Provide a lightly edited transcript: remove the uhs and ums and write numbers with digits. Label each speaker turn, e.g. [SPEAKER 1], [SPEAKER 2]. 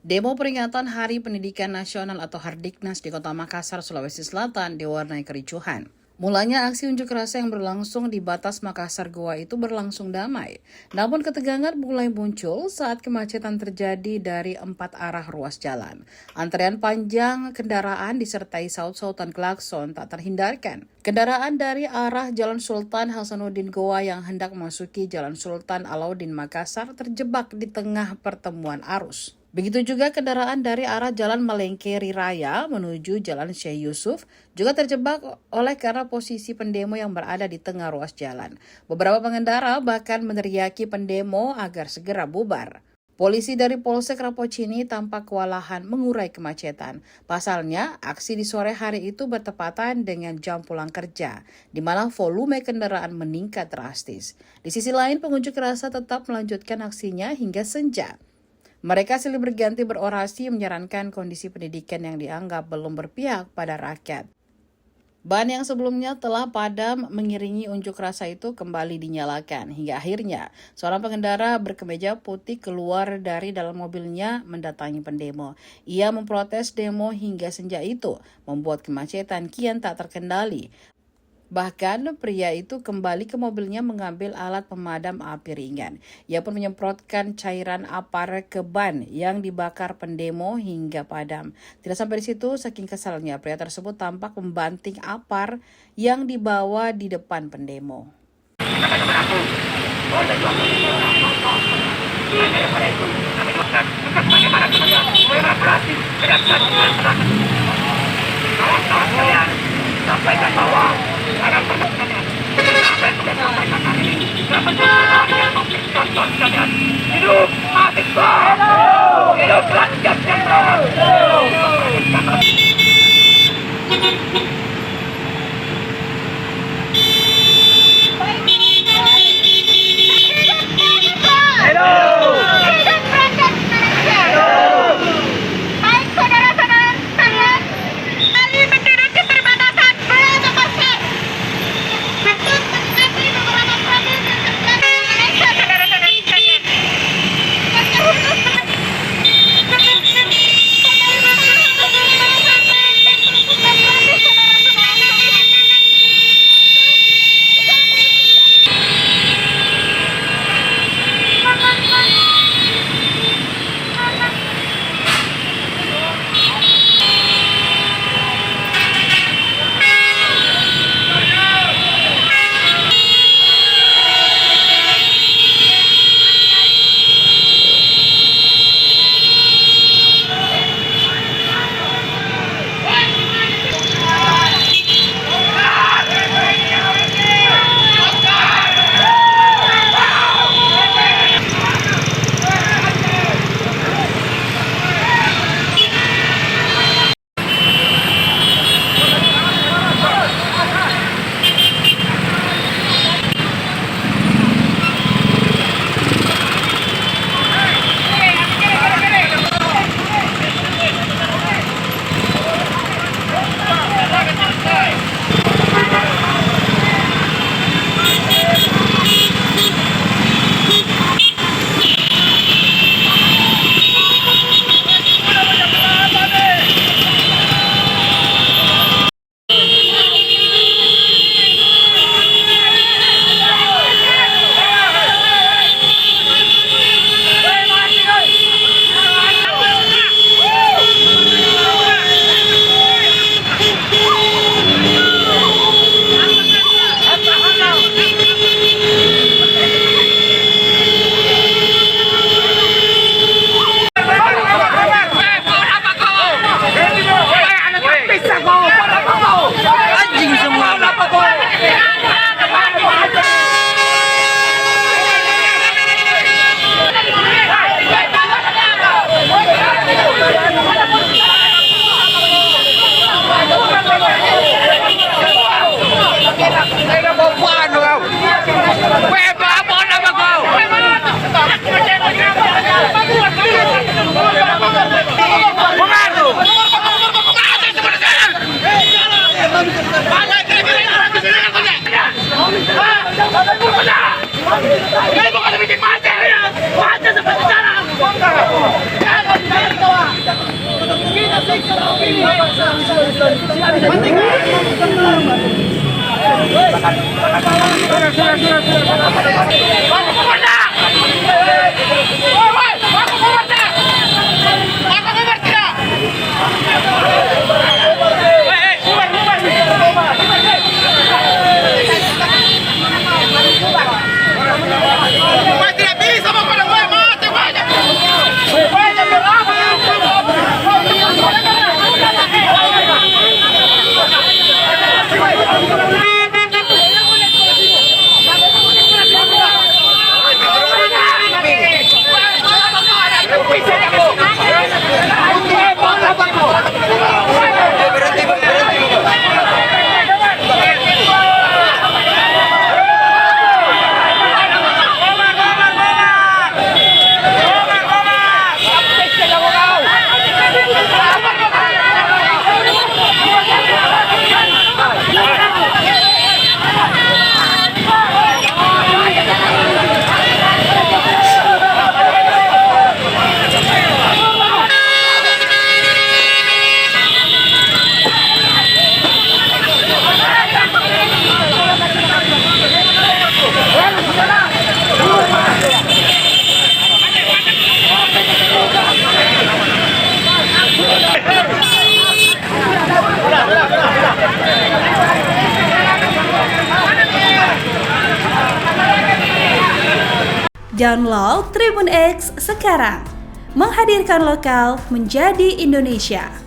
[SPEAKER 1] Demo peringatan Hari Pendidikan Nasional atau Hardiknas di Kota Makassar, Sulawesi Selatan diwarnai kericuhan. Mulanya aksi unjuk rasa yang berlangsung di batas Makassar Goa itu berlangsung damai. Namun ketegangan mulai muncul saat kemacetan terjadi dari 4 arah ruas jalan. Antrean panjang kendaraan disertai saut-sautan klakson tak terhindarkan. Kendaraan dari arah Jalan Sultan Hasanuddin Goa yang hendak memasuki Jalan Sultan Alauddin Makassar terjebak di tengah pertemuan arus. Begitu juga kendaraan dari arah Jalan Malengkeri Raya menuju Jalan Syekh Yusuf juga terjebak oleh karena posisi pendemo yang berada di tengah ruas jalan. Beberapa pengendara bahkan meneriaki pendemo agar segera bubar. Polisi dari Polsek Rapocini tampak kewalahan mengurai kemacetan. Pasalnya, aksi di sore hari itu bertepatan dengan jam pulang kerja, di mana volume kendaraan meningkat drastis. Di sisi lain, pengunjuk rasa tetap melanjutkan aksinya hingga senja. Mereka silih berganti berorasi menyarankan kondisi pendidikan yang dianggap belum berpihak pada rakyat. Ban yang sebelumnya telah padam mengiringi unjuk rasa itu kembali dinyalakan. Hingga akhirnya, seorang pengendara berkemeja putih keluar dari dalam mobilnya mendatangi pendemo. Ia memprotes demo hingga senja itu, membuat kemacetan kian tak terkendali. Bahkan pria itu kembali ke mobilnya mengambil alat pemadam api ringan. Ia pun menyemprotkan cairan apar ke ban yang dibakar pendemo hingga padam. Tidak sampai di situ, saking kesalnya pria tersebut tampak membanting apar yang dibawa di depan pendemo.
[SPEAKER 2] Hidup mahasiswa! Hidup rakyat jenderal! Ini bukan bikin macet. Macet seperti sekarang.
[SPEAKER 3] Download Tribun X sekarang, menghadirkan lokal menjadi Indonesia.